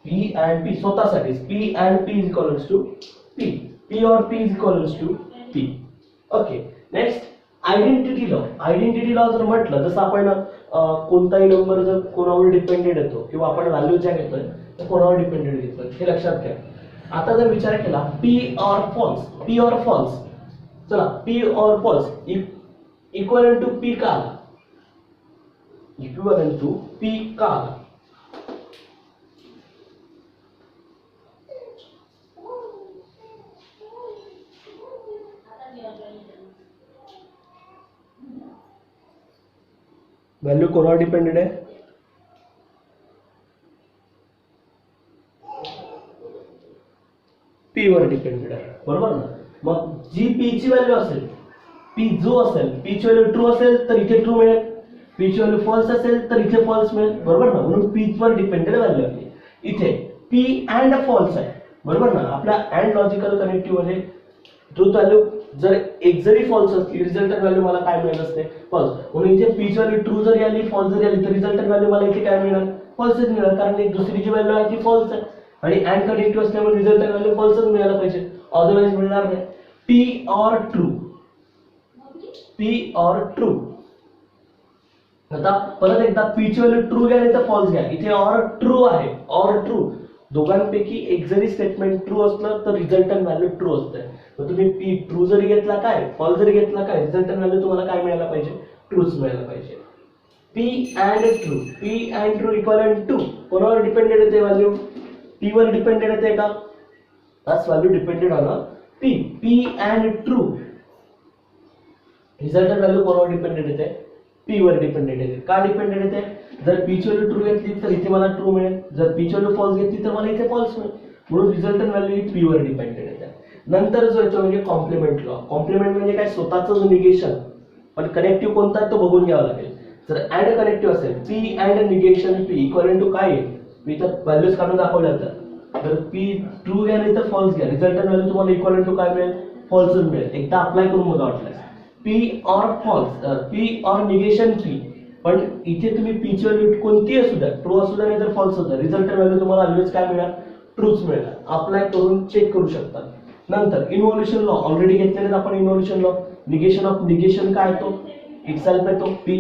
P and P स्वतःसाठीच P and P is equivalent to P, P or P is equivalent to P. Okay, next identity law. Identity law जर म्हटलं, जसं आपण कोणताही नंबर जर कोणावर डिपेंडेड येतो किंवा आपण व्हॅल्यू ज्या घेतोय तर कोणावर डिपेंडेड घेतोय हे लक्षात घ्या. आता जर विचार केला पी ऑर फॉल्स, चला P or false equivalent to P का आला, इक्विव्हॅलेंट टू पी का आला, व्हॅल्यू कोणावर डिपेंडेड आहे, पी वर डिपेंडेड आहे, बरोबर ना. मग जी पी ची व्हॅल्यू असेल, पी जो असेल, पी ची व्हॅल्यू ट्रू असेल तर इथे ट्रू मिळेल, पी ची व्हॅल्यू फॉल्स असेल तर इथे फॉल्स मिळेल, बरोबर ना. म्हणून पी वर डिपेंडेड व्हॅल्यू आहे. इथे पी अँड फॉल्स आहे, बरोबर ना. आपल्या अँड लॉजिकल कनेक्टिव्ह मध्ये ट्रूथ व्हॅल्यू जर एक जरी फॉल्स असली, रिझल्टंट व्हॅल्यू मला काय मिळत असते, फॉल्स. म्हणून इथे पी ची व्हॅल्यू ट्रू जरी आली, फॉल्स जरी आली तर रिझल्टंट व्हॅल्यू मला इथे काय मिळणार, फॉल्सच मिळणार, कारण एक दुसरी जी व्हॅल्यू आहे ती फॉल्स आहे आणि अँड कनेक्टिव्ह असल्यामुळे रिझल्टंट व्हॅल्यू फॉल्सच मिळायला पाहिजे, अदरवाइज मिळणार नाही. P or true, P or true. आता परत एकदा पी ची व्हॅल्यू ट्रू घ्या नाही तर फॉल्स घ्या. इथे ऑर ट्रू आहे, ऑर ट्रू दोघांपैकी एक जरी स्टेटमेंट ट्रू असलं तर रिझल्टंट व्हॅल्यू ट्रू असते. मग तुम्ही पी ट्रू जरी घेतला काय, फॉल्स जरी घेतला काय, रिझल्टंट व्हॅल्यू तुम्हाला काय मिळायला पाहिजे, ट्रूच मिळायला पाहिजे. P and true, P and true equivalent to कोणावर डिपेंडेड येते व्हॅल्यू, पी वर डिपेंडेड येते का, that's value depended on p, p and true. Resultant value कोणावर डिपेंडेड येते, p वर डिपेंडेड येते. का डिपेंडेड येते, जर p ची व्हॅल्यू ट्रू घेतली तर इथे मला ट्रू मिळेल, जर p ची व्हॅल्यू फॉल्स घेतली तर मला इथे फॉल्स मिळेल. म्हणून रिझल्टंट व्हॅल्यू ही पी वर डिपेंडेंट आहे. नंतर जो येतो म्हणजे कॉम्प्लिमेंट लॉ. कॉम्प्लिमेंट म्हणजे काय, स्वतःच निगेशन, पण कनेक्टिव्ह कोणता आहे तो बघून घ्यावा लागेल. जर अँड कनेक्टिव्ह असेल, P and negation P equal to काय आहे, मी तर व्हॅल्यूज काढून दाखवल्या जातात. तर पी ट्रू घ्या नाही तर फॉल्स घ्या, रिझल्टंट व्हॅल्यू तुम्हाला इक्वल टू काय मिळेल, फॉल्सच मिळेल. एकदा अप्लाय करून बघा वाटल्यास. P or false, P or negation P, पण इथे तुम्ही पी ची व्हॅल्यू कोणती असू द्या, ट्रू असू द्या नाही तर फॉल्स असू द्या, रिझल्टंट व्हॅल्यू तुम्हाला ऑलवेज काय मिळणार, ट्रूच मिळणार. अप्लाय करून चेक करू शकता. नंतर इन्व्होल्युशन लॉ ऑलरेडी घेतलेले आपण. Involution law, negation of negation काय येतो, इटसेल्फ येतो P,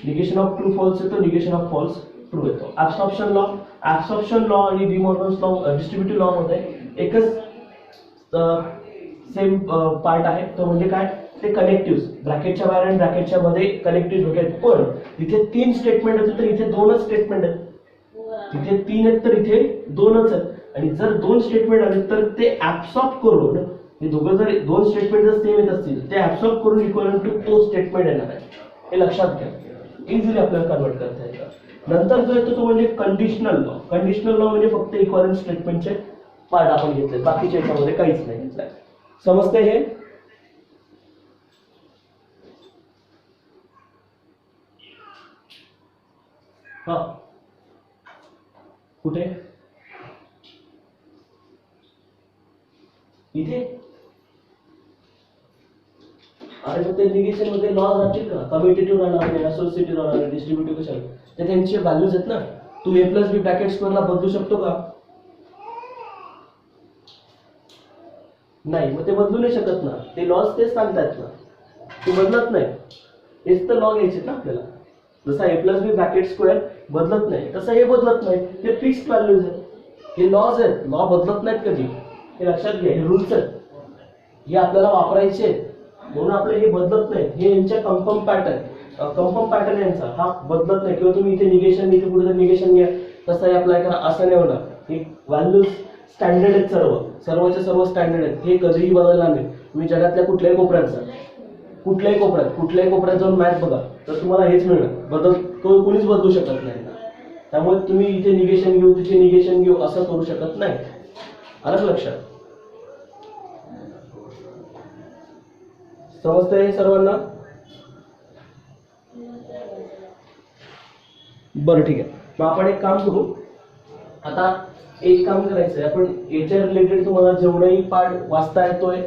negation of true false येतो, निगेशन ऑफ फॉल्स ट्रू येतो. ऍब्सॉर्प्शन लॉ, ऍब्सॉर्प्शन लॉ आणि डिमॉर्गन्स लॉ, डिस्ट्रीब्युटिव्ह लॉ मध्ये एकच सेम पार्ट आहे, तो म्हणजे काय, ते कनेक्टिव्ह, ब्रॅकेटच्या बाहेर आणि ब्रॅकेटच्या मध्ये कनेक्टिव्ह वगैरे. पण तिथे 3 स्टेटमेंट आहेत तर इथे 2च स्टेटमेंट आहेत. तिथे 3 आहेत तर इथे 2च आहेत. आणि जर 2 स्टेटमेंट आले तर ते ऍब्सॉर्ब करून, हे दोघं जर 2 स्टेटमेंट जर सेम येत असतील ते ऍब्सॉर्ब करून इक्वल टू तो स्टेटमेंट येणार आहे. हे लक्षात घ्या, इझिली आपल्याला कन्वर्ट करता येतं. नंतर जो येतो तो म्हणजे कंडिशनल लॉ. कंडिशनल लॉ म्हणजे फक्त इक्वलंट स्टेटमेंटचे पार्ट आपण घेतले, बाकीच्या याच्यामध्ये काहीच नाही घेतलंय. समजते हे? हा, कुठे इथे, अरे मग ते निगेशन मध्ये लॉ राहतील का, कम्युटेटिव्ह राहणार नाही, असोसिएटिव्ह राहणार नाही, डिस्ट्रीब्युटिव्ह कशाला, ते त्यांचे व्हॅल्यूज आहेत ना. तू ए प्लस बी ब्रॅकेट स्क्वेअरला बदलू शकतो का, नाही. मग ते बदलू नाही शकत ना, ते लॉज तेच सांगतात ना, ते बदलत नाही. हेच तर लॉ घ्यायचे ना आपल्याला. जसा ए प्लस बी ब्रॅकेट स्क्वेअर बदलत नाही तसं हे बदलत नाही, ते फिक्स्ड व्हॅल्यूज आहेत, हे लॉज आहेत, लॉ बदलत नाहीत कधी. हे लक्षात घ्या, हे रूल्स आहेत, हे आपल्याला वापरायचे आहेत. म्हणून आपले हे बदलत नाही, हे यांच्या कंफर्म पॅटर्न यांचा हा बदलत नाही. किंवा तुम्ही इथे निगेशन, इथे कुठे निगेशन घ्या तसं अप्लाय करा असं नाही होणार. हे व्हॅल्यूज स्टँडर्ड आहेत, सर्वचे सर्व स्टँडर्ड आहेत, हे कधीही बदलणार नाही. तुम्ही जगातल्या कुठल्याही कोपऱ्यात जाऊन मॅथ बघा तर तुम्हाला हेच मिळणार, कोणीच बदलू शकत नाही. त्यामुळे तुम्ही इथे निगेशन घेऊ तिथे निगेशन घेऊ असं करू शकत नाही. आलं लक्षात? समजतंय सर्वांना? बरं ठीक आहे. मग आपण एक काम करू, आता एक काम करायचंय, आपण याच्या रिलेटेड तुम्हाला जेवढाही पार्ट वाचता येतोय,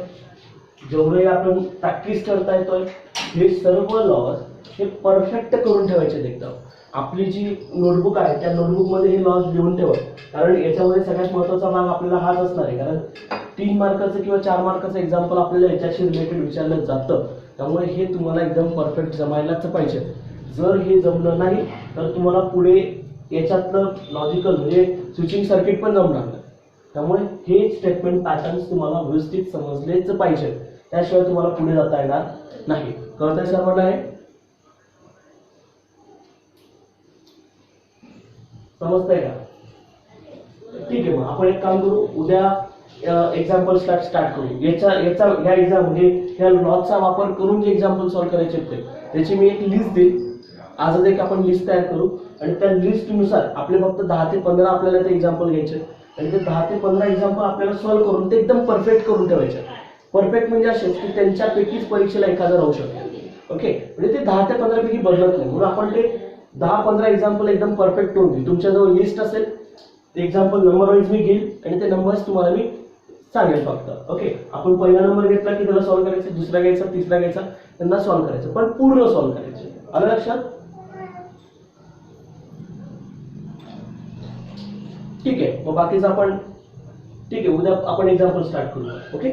जेवढे आपण प्रॅक्टिस करता येतोय, हे सर्व लॉज हे परफेक्ट करून ठेवायचे एकदम. आपली जी नोटबुक आहे त्या नोटबुकमध्ये हे लॉज लिहून ठेवा, कारण याच्यामध्ये सगळ्यात महत्त्वाचा भाग आपल्याला हाच असणार आहे. कारण 3 मार्काचं किंवा 4 मार्काचं एक्झाम्पल आपल्याला याच्याशी रिलेटेड विचारलं जातं. त्यामुळे हे तुम्हाला एकदम परफेक्ट जमायलाच पाहिजे. जर हे जमलं नाही तर तुम्हाला पुढे याच्यातलं लॉजिकल म्हणजे स्विचिंग सर्किट पण जमणार नाही. त्यामुळे हे स्टेटमेंट पॅटर्न्स तुम्हाला व्यवस्थित समजलेच पाहिजे, त्याशिवाय तुम्हाला पुढे जाता येणार नाही. कळतंय सर्वांना हे? समजतंय का? ठीक आहे. मग आपण एक काम करू, उद्या एक्झाम्पल स्टार्ट करू. ह्या एक्झाम म्हणजे ह्या लॉजचा वापर करून जे एक्झाम्पल सॉल्व्ह करायचे आहेत त्याची मी एक लिस्ट देईल. आजच एक आपण लिस्ट तयार करू आणि त्या लिस्टनुसार आपले फक्त 10 ते 15 आपल्याला ते एक्झाम्पल घ्यायचे आणि ते 10 ते 15 एक्झाम्पल आपल्याला सॉल्व्ह करून ते एकदम परफेक्ट करून ठेवायचे. परफेक्ट म्हणजे असेच की त्यांच्यापैकीच परीक्षेला एखादा राहू शकेल. ओके, म्हणजे ते 10 ते 15 पैकी बदलत नाही. म्हणून आपण ते 10-15 एक्झाम्पल एकदम परफेक्ट करून घेऊ. तुमच्याजवळ लिस्ट असेल, ते एक्झाम्पल नंबर वाईज मी घेईल आणि ते नंबर्स तुम्हाला मी सांगेल फक्त. ओके, आपण पहिला नंबर घेतला की त्याला सॉल्व्ह करायचं, दुसरा घ्यायचा, तिसरा घ्यायचा, त्यांना सॉल्व्ह करायचं, पण पूर्ण सॉल्व्ह करायचे. आलं लक्षात? ठीक आहे. मग बाकीचं आपण ठीक आहे, उद्या आपण एक्झाम्पल स्टार्ट करू. ओके.